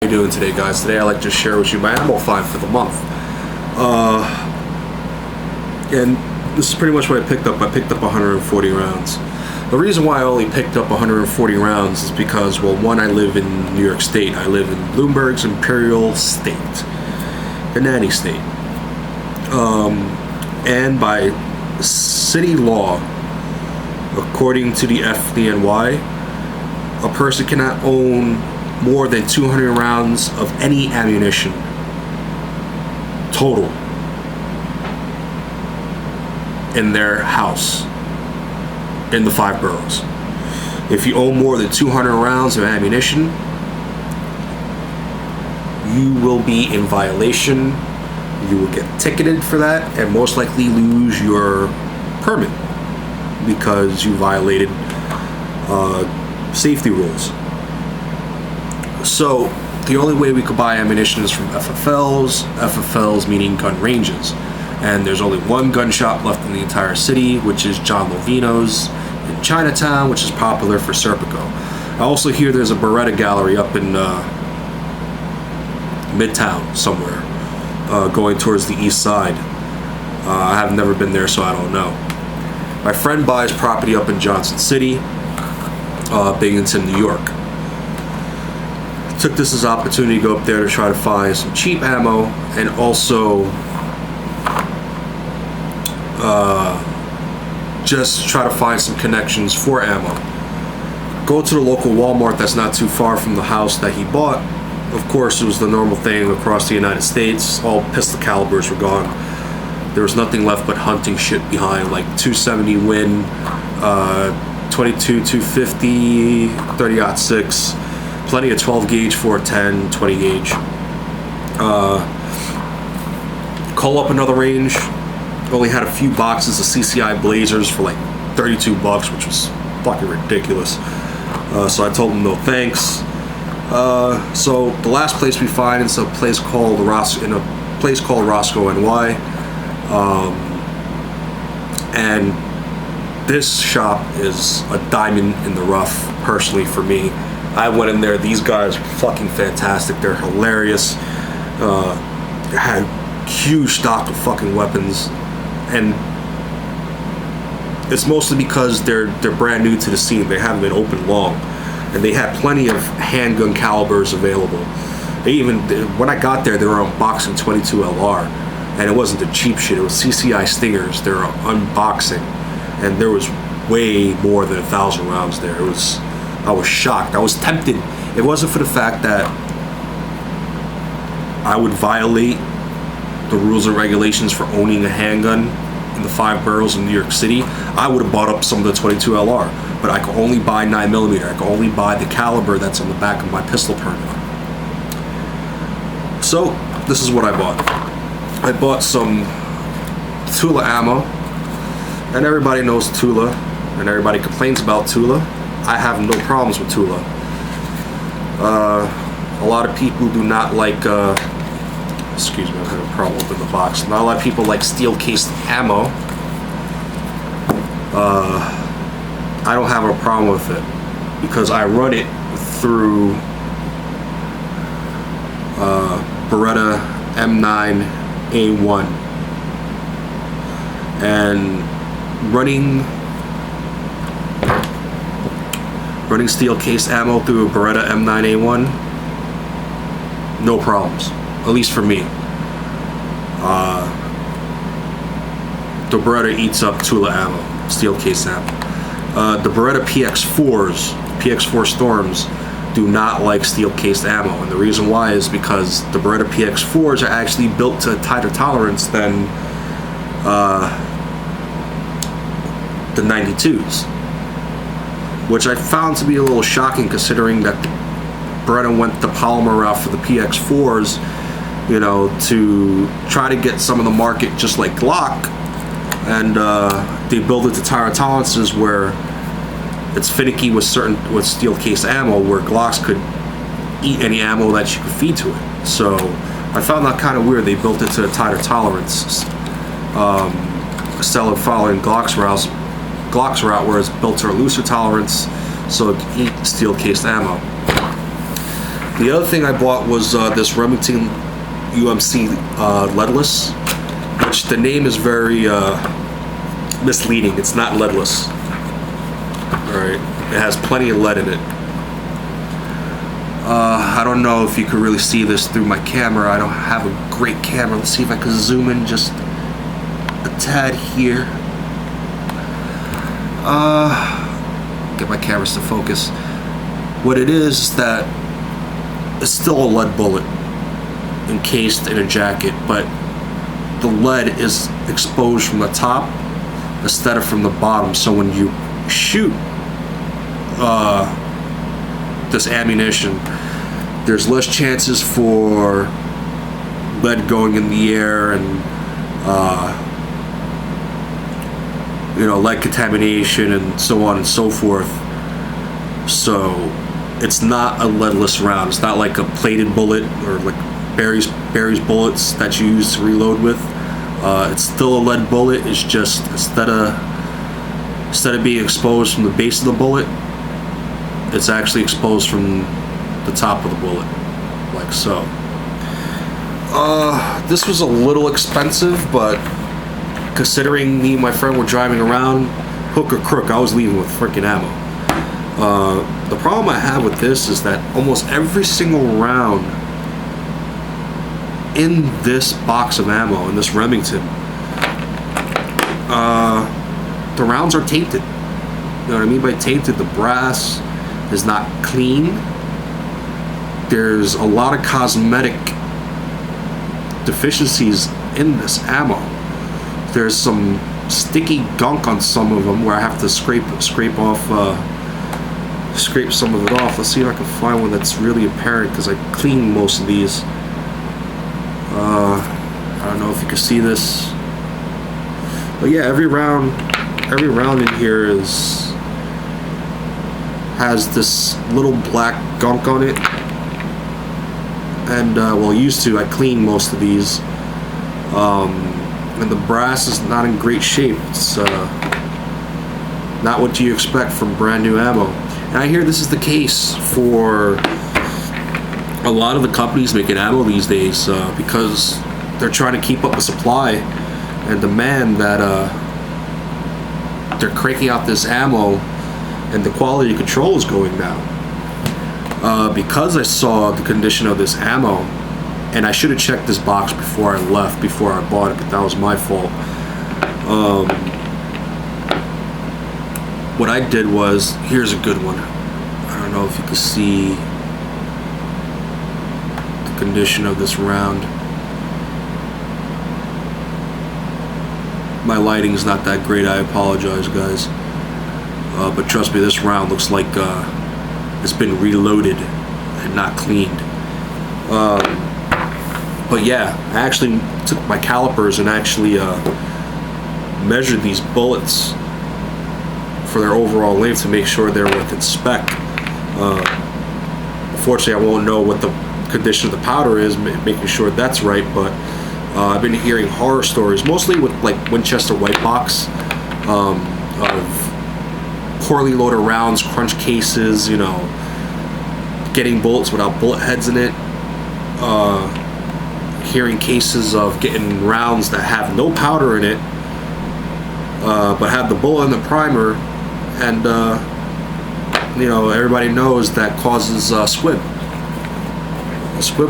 How you doing today, guys? Today I'd like to share with you my ammo find for the month. And this is pretty much what I picked up. I picked up 140 rounds. The reason why I only picked up 140 rounds is because, well, one, I live in New York State. I live in Bloomberg's Imperial State, the nanny state. And by city law, according to the FDNY, a person cannot own more than 200 rounds of any ammunition total in their house in the 5 boroughs. If you own more than 200 rounds of ammunition, you will be in violation. You will get ticketed for that and most likely lose your permit because you violated safety rules. So the only way we could buy ammunition is from FFLs meaning gun ranges. And there's only one gun shop left in the entire city, which is John Lovino's in Chinatown, which is popular for Serpico. I also hear there's a Beretta gallery up in Midtown somewhere, going towards the east side. I have never been there, so I don't know. My friend buys property up in Johnson City, Binghamton, New York. Took this as an opportunity to go up there to try to find some cheap ammo and also just try to find some connections for ammo. Go to the local Walmart that's not too far from the house that he bought. Of course, it was the normal thing across the United States. All pistol calibers were gone. There was nothing left but hunting shit behind, like 270 Win, 22, 250, 30-06, plenty of 12 gauge, 410, 20 gauge. Call up another range. Only had a few boxes of CCI Blazers for like $32, which was fucking ridiculous. So I told him no thanks. So the last place we find is a place called Roscoe NY, and this shop is a diamond in the rough. Personally, for me, I went in there. These guys are fucking fantastic. They're hilarious. They had huge stock of fucking weapons, and it's mostly because they're brand new to the scene. They haven't been open long, and they had plenty of handgun calibers available. They even, when I got there, they were unboxing 22 LR, and it wasn't the cheap shit. It was CCI Stingers. They were unboxing, and there was way more than 1,000 rounds there. I was shocked. I was tempted. It wasn't for the fact that I would violate the rules and regulations for owning a handgun in the 5 boroughs in New York City. I would have bought up some of the 22 LR, but I could only buy 9mm. I could only buy the caliber that's on the back of my pistol permit. So this is what I bought. I bought some Tula ammo, and everybody knows Tula, and everybody complains about Tula. I have no problems with Tula. A lot of people do not like, excuse me, I'm having a problem with the box. Not a lot of people like steel cased ammo. I don't have a problem with it because I run it through Beretta M9A1, and running steel case ammo through a Beretta M9A1, no problems, at least for me. The Beretta eats up Tula ammo, steel case ammo. The Beretta PX4 Storms do not like steel cased ammo, and the reason why is because the Beretta PX4s are actually built to a tighter tolerance than the 92s, which I found to be a little shocking considering that Beretta went the polymer route for the PX4s, you know, to try to get some of the market just like Glock, and they build it to tighter tolerances where it's finicky with steel case ammo, where Glocks could eat any ammo that you could feed to it. So I found that kind of weird. They built it to a tighter tolerance, instead of following Glock's route where it's built to a looser tolerance so it can eat steel cased ammo. The other thing I bought was this Remington UMC leadless, which the name is very misleading. It's not leadless. Alright, it has plenty of lead in it. I don't know if you could really see this through my camera. I don't have a great camera. Let's see if I can zoom in just a tad here. Get my cameras to focus. What it is that it's still a lead bullet encased in a jacket, but the lead is exposed from the top instead of from the bottom. So when you shoot this ammunition, there's less chances for lead going in the air and lead contamination and so on and so forth. So it's not a leadless round. It's not like a plated bullet or like Barry's bullets that you use to reload with. It's still a lead bullet. It's just instead of being exposed from the base of the bullet, it's actually exposed from the top of the bullet, like so. This was a little expensive, but considering me and my friend were driving around, hook or crook, I was leaving with freaking ammo. The problem I have with this is that almost every single round in this box of ammo, in this Remington, the rounds are tainted. You know what I mean by tainted? The brass is not clean. There's a lot of cosmetic deficiencies in this ammo. There's some sticky gunk on some of them where I have to scrape some of it off. Let's see if I can find one that's really apparent, because I cleaned most of these. I don't know if you can see this, but yeah, every round in here has this little black gunk on it, and used to. I cleaned most of these, and the brass is not in great shape. It's not what you expect from brand new ammo. And I hear this is the case for a lot of the companies making ammo these days, because they're trying to keep up the supply and demand that they're cranking out this ammo, and the quality control is going down. Because I saw the condition of this ammo, and I should have checked this box before I left, before I bought it, but that was my fault. What I did was, here's a good one. I don't know if you can see the condition of this round. My lighting's not that great, I apologize, guys. But trust me, this round looks like it's been reloaded and not cleaned. But yeah, I actually took my calipers and actually measured these bullets for their overall length to make sure they're within spec. Unfortunately, I won't know what the condition of the powder is, making sure that's right, but I've been hearing horror stories, mostly with like Winchester White Box, of poorly loaded rounds, crunch cases, getting bullets without bullet heads in it, hearing cases of getting rounds that have no powder in it, but have the bullet in the primer, and everybody knows that causes a squib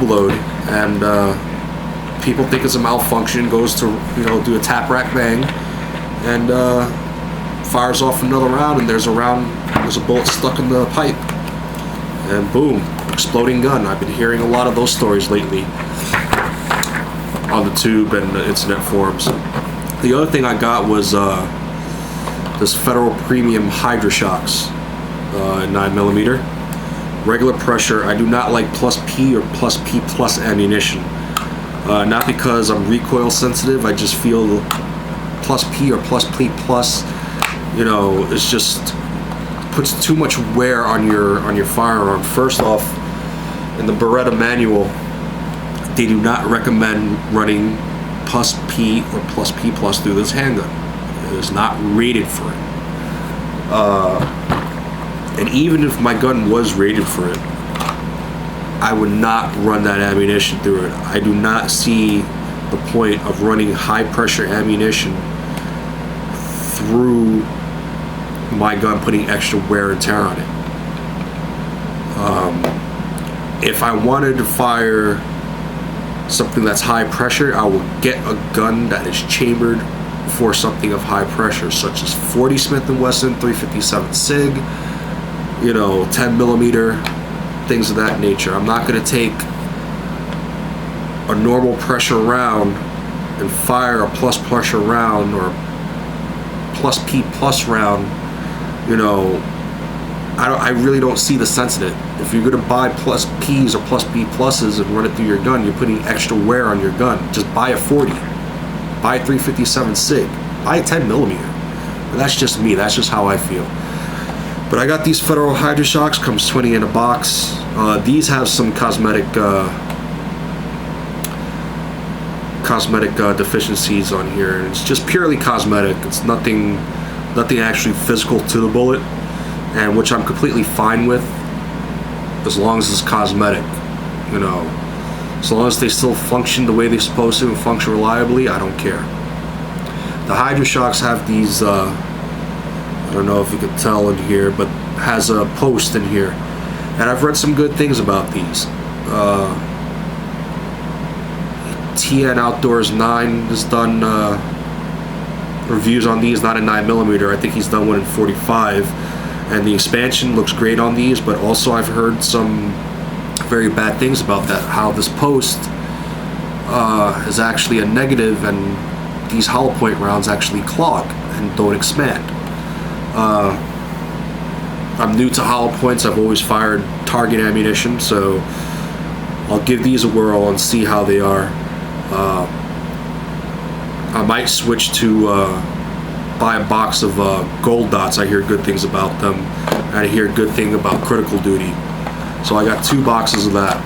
load, and people think it's a malfunction, goes to do a tap rack bang, and fires off another round, and there's a bullet stuck in the pipe, and boom, exploding gun. I've been hearing a lot of those stories lately on the tube and the internet forums. The other thing I got was this Federal Premium Hydra Shocks, 9mm, regular pressure. I do not like plus P or plus P plus ammunition. Not because I'm recoil sensitive. I just feel plus P or plus P plus, it's just puts too much wear on your firearm. First off, in the Beretta manual, they do not recommend running plus P or plus P plus through this handgun. It is not rated for it. And even if my gun was rated for it, I would not run that ammunition through it. I do not see the point of running high pressure ammunition through my gun, putting extra wear and tear on it. If I wanted to fire something that's high pressure, I will get a gun that is chambered for something of high pressure, such as 40 Smith & Wesson, 357 SIG, 10 millimeter, things of that nature. I'm not going to take a normal pressure round and fire a plus pressure round or plus P plus round. I really don't see the sense in it. If you're going to buy plus P's or plus B pluses and run it through your gun, you're putting extra wear on your gun. Just buy a 40, buy a 357 SIG, buy a 10 millimeter. But that's just me. That's just how I feel. But I got these Federal HydroShocks, comes 20 in a box. These have some cosmetic deficiencies on here. It's just purely cosmetic. It's nothing actually physical to the bullet, and which I'm completely fine with, as long as it's cosmetic. As long as they still function the way they're supposed to and function reliably, I don't care. The HydroShocks have these, I don't know if you can tell in here, but has a post in here, and I've read some good things about these. TN Outdoors 9 has done reviews on these, not in 9mm. I think he's done one in 45, and the expansion looks great on these, but also I've heard some very bad things about that, how this post is actually a negative, and these hollow point rounds actually clog and don't expand. I'm new to hollow points. I've always fired target ammunition, so I'll give these a whirl and see how they are. I might switch to buy a box of gold dots. I hear good things about them, and I hear good thing about critical duty. So I got 2 boxes of that.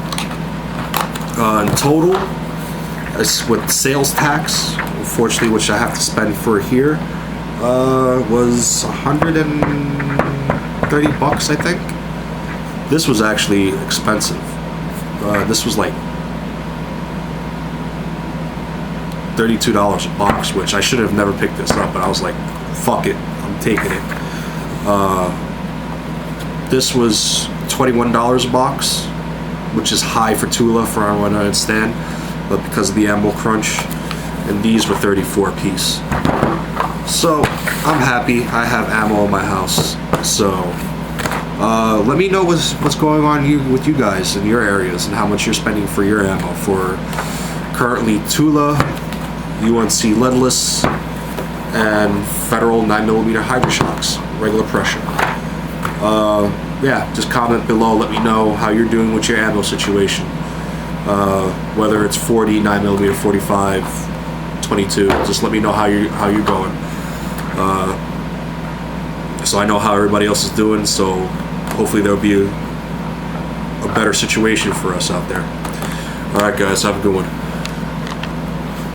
In total, with sales tax, unfortunately, which I have to spend for here, was $130, I think. This was actually expensive. This was like $32 a box, which I should have never picked this up, but I was like, fuck it, I'm taking it. This was $21 a box, which is high for Tula, for what I understand, but because of the ammo crunch, and these were 34 a piece. So I'm happy. I have ammo in my house. So let me know what's going on with you guys in your areas, and how much you're spending for your ammo. For currently Tula, UNC leadless, and Federal 9mm HydroShocks, regular pressure. Yeah, just comment below. Let me know how you're doing with your ammo situation. Whether it's 40, 9mm, 45, 22. Just let me know how you're going. So I know how everybody else is doing. So hopefully there'll be a better situation for us out there. All right, guys, have a good one.